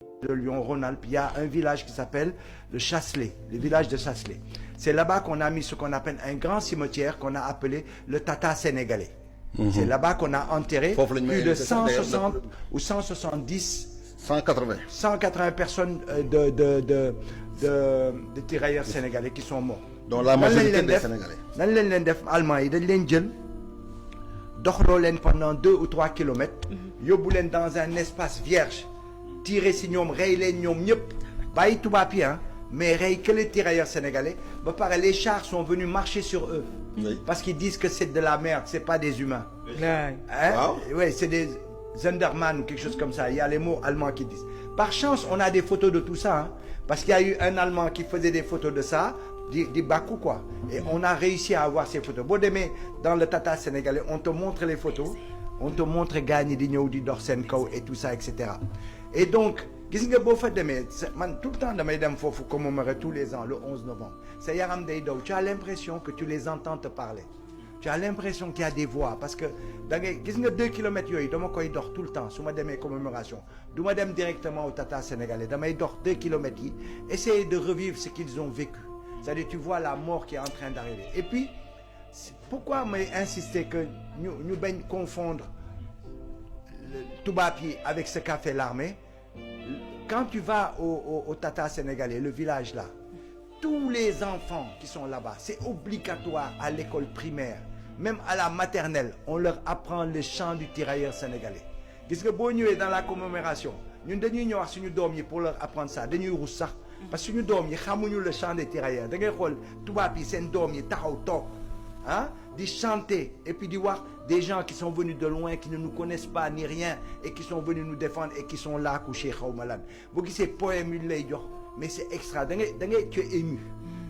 de Lyon-Rhône-Alpes, il y a un village qui s'appelle le Chasselet, le village de Chasselet. C'est là-bas qu'on a mis ce qu'on appelle un grand cimetière qu'on a appelé le Tata sénégalais. C'est là-bas qu'on a enterré plus de 160 ou 170 180 personnes de tirailleurs sénégalais qui sont morts. Donc la majorité des Sénégalais. Nan leen def Allemands yi dañ leen jël doxloo leen pendant 2 ou 3 kilomètres yóbbu leen dans un espace vierge tiré si ñoom rey leen ñoom ñëpp bàyyi tubaab yi mais rey que les tirailleurs sénégalais ba pare les chars sont venus marcher sur eux parce qu'ils disent que c'est de la merde, c'est pas des humains. Ouais, c'est des Zenderman ou quelque chose comme ça. Il y a les mots allemands qui disent. Par chance, on a des photos de tout ça, parce qu'il y a eu un Allemand qui faisait des photos de ça, des Bakou quoi. Et on a réussi à avoir ces photos. Bon, demain, dans le Tata sénégalais, on te montre les photos, on te montre Gagné di ñëw di dox seen kaw et tout ça, etc. Et donc, gis nga boo fa demee man tout le temps damay dem foofu commémorer tous les ans le 11 novembre. Sa yaram day daw. Tu as l'impression que tu les entends te parler. Tu as l'impression qu'il y a des voix parce que da ngay gis nga 2 kilomètres yooyu dama koy dox tout le temps su ma demee commémoration du ma dem directement au Tata sénégalais damay dox 2 kilomètres yi essayer de revivre ce qu'ils ont vécu. C'est-à-dire tu vois la mort qui est en train d'arriver. Et puis pourquoi may insister que ñu bañ confondre tubaab yi avec ce qu'a fait l'armée. Quand tu vas au Tata sénégalais, le village là, tous les enfants qui sont là-bas, c'est obligatoire à l'école primaire, même à la maternelle, on leur apprend le chant du tirailleur sénégalais. Gis nga boo ñëwee dans la commémoration ñun dañuy ñëw wax suñu doom yi pour leur apprendre ça dañuy rus sax parce que suñu doom yi xamuñu le chant des tirailleurs da ngay xool tubaab yi seen doom yi taxaw toog di chanter et puis di wax des gens qui sont venus de loin qui ne nous connaissent pas ni rien et qui sont venus nous défendre et qui sont là couchés xawma lan boo gisee poème yu lay jox mais c'est extra da ngay tu es ému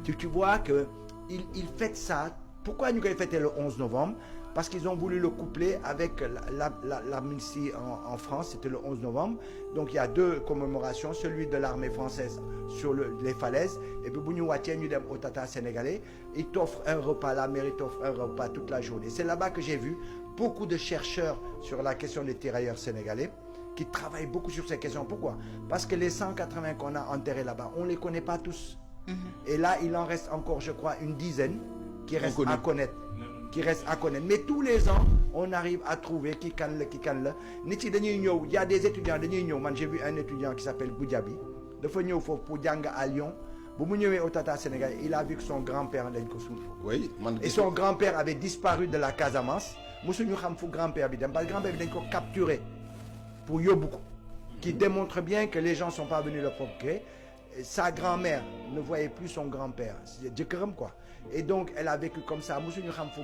tu vois que il fête ça. Pourquoi ñu koy fêter le 11 novembre? Parce qu'ils ont voulu le coupler avec l'amnistie en France, c'était le 11 novembre. Donc il y a 2 commémorations, celui de l'armée française sur les falaises, et puis bu ñu wàccee ñu dem au Tata sénégalais, ils t'offrent un repas, la mairie t'offre un repas toute la journée. C'est là-bas que j'ai vu beaucoup de chercheurs sur la question des tirailleurs sénégalais qui travaillent beaucoup sur ces questions. Pourquoi? Parce que les 180 qu'on a enterrés là-bas, on ne les connaît pas tous. Et là, il en reste encore, je crois, une dizaine qui restent à connaître. Mais tous les ans on arrive à trouver qui kan la nit yi dañuy ñëw. Il y a des étudiants dañuy ñëw. Man j'ai vu un étudiant qui s'appelle Goudiaby dafa ñëw foofu pour jàng à Lyon bu mu ñëwee au Tata Sénégal il a vu que son grand-père dañ ko suul foofu. Et son grand-père avait disparu de la Casamance mosuñu xam fu grand-père bi dem parce que grand-père bi dañ ko capturer pour yóbbu ko qui démontre bien que les gens sont pas venus le provoquer. Sa grand-mère ne voyait plus son grand-père jëkkëram quoi. Et donc elle a vécu comme ça mosuñu xam fu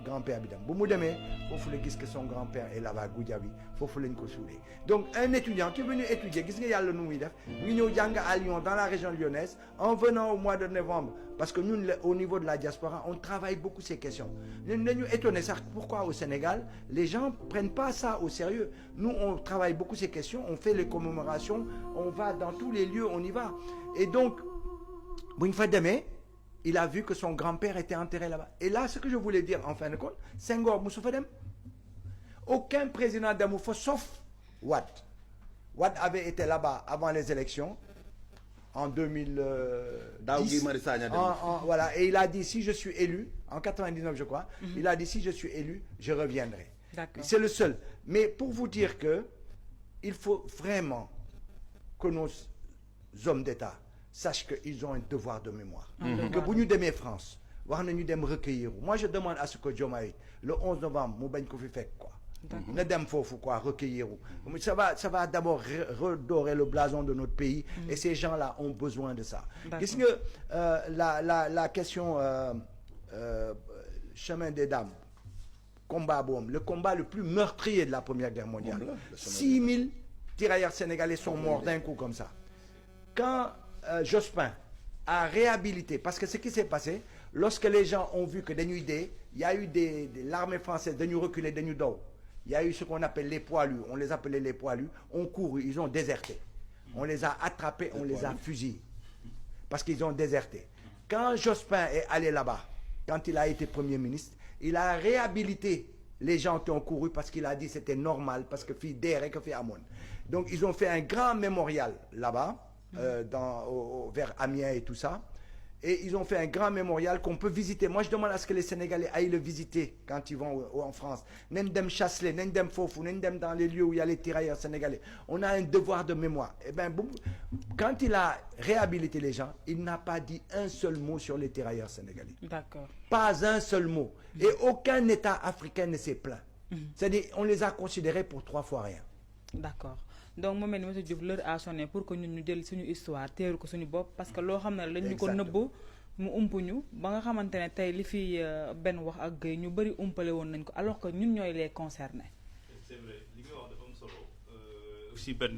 grand-père bi dem bu mu demee foofu la gis que son grand-père est là-bas Goudiaby foofu lañ ko suulee. Donc un étudiant qui est venu étudier gis nga yàlla nu muy def mu ngi ñëw jàng à Lyon dans la région lyonnaise en venant au mois de novembre parce que ñun au niveau de la diaspora on travaille beaucoup ces questions. ñun dañu étonné sax pourquoi au Sénégal les gens prennent pas ça au sérieux. Nous on travaille beaucoup ces questions, on fait les commémorations, on va dans tous les lieux, on y va. Et donc bu ñu fa demee il a vu que son grand-père était enterré là-bas. Et là, ce que je voulais dire en fin de compte, Senghor musu fa dem. Aucun président demu fa sauf Wade. Wade avait été là-bas avant les élections en 2010. Voilà, et il a dit si je suis élu en 99 je crois, il a dit si je suis élu, je reviendrai. C'est le seul. Mais pour vous dire que il faut vraiment que nos hommes d'État sache qu'ils ont un devoir de mémoire. Que bu ñu demee France wax nañu dem recueillir. Moi je demande à ce que Diomaye le 11 novembre mu bañ ko fi fekk quoi. Na dem foofu quoi recueillir. Ça va d'abord redorer le blason de notre pays et ces gens-là ont besoin de ça. Gis nga la question chemin des dames combat boobu le combat le plus meurtrier de la Première Guerre mondiale. 6000 tirailleurs sénégalais sont morts d'un coup comme ça. Quand Jospin a réhabilité, parce que ce qui s'est passé, lorsque les gens ont vu que dañuy dee, il y a eu l'armée française dañu reculer dañu daw. Il y a eu ce qu'on appelle les poilus, on les appelait les poilus, ont couru, ils ont déserté. On les a attrapés, on les a fusillés. Parce qu'ils ont déserté. Quand Jospin est allé là-bas, quand il a été Premier ministre, il a réhabilité les gens qui ont couru parce qu'il a dit c'était normal parce que fii dee rek a fi amoon. Donc ils ont fait un grand mémorial là-bas vers Amiens et tout ça. Et ils ont fait un grand mémorial qu'on peut visiter. Moi, je demande à ce que les Sénégalais aillent le visiter quand ils vont en France. Nendem Chasselet, Nendem Fofou, Nendem dans les lieux où il y a les tirailleurs sénégalais. On a un devoir de mémoire. Eh bien, quand il a réhabilité les gens, il n'a pas dit un seul mot sur les tirailleurs sénégalais. D'accord. Pas un seul mot. Et aucun État africain ne s'est plaint. C'est-à-dire, on les a considérés pour 3 fois rien. D'accord. Donc moom monsieur Diouf l'heure a sonné pour que ñun ñu jël suñu histoire téeru ko suñu bopp parce que loo xam ne lañ ñu ko nëbb mu umpuñu ba nga xamante ne tey li fi benn wax ak Guèye ñu bëri umpale woon nañ ko alors que ñun ñooy les concernés. C'est vrai li nga wax dafa am solo aussi benn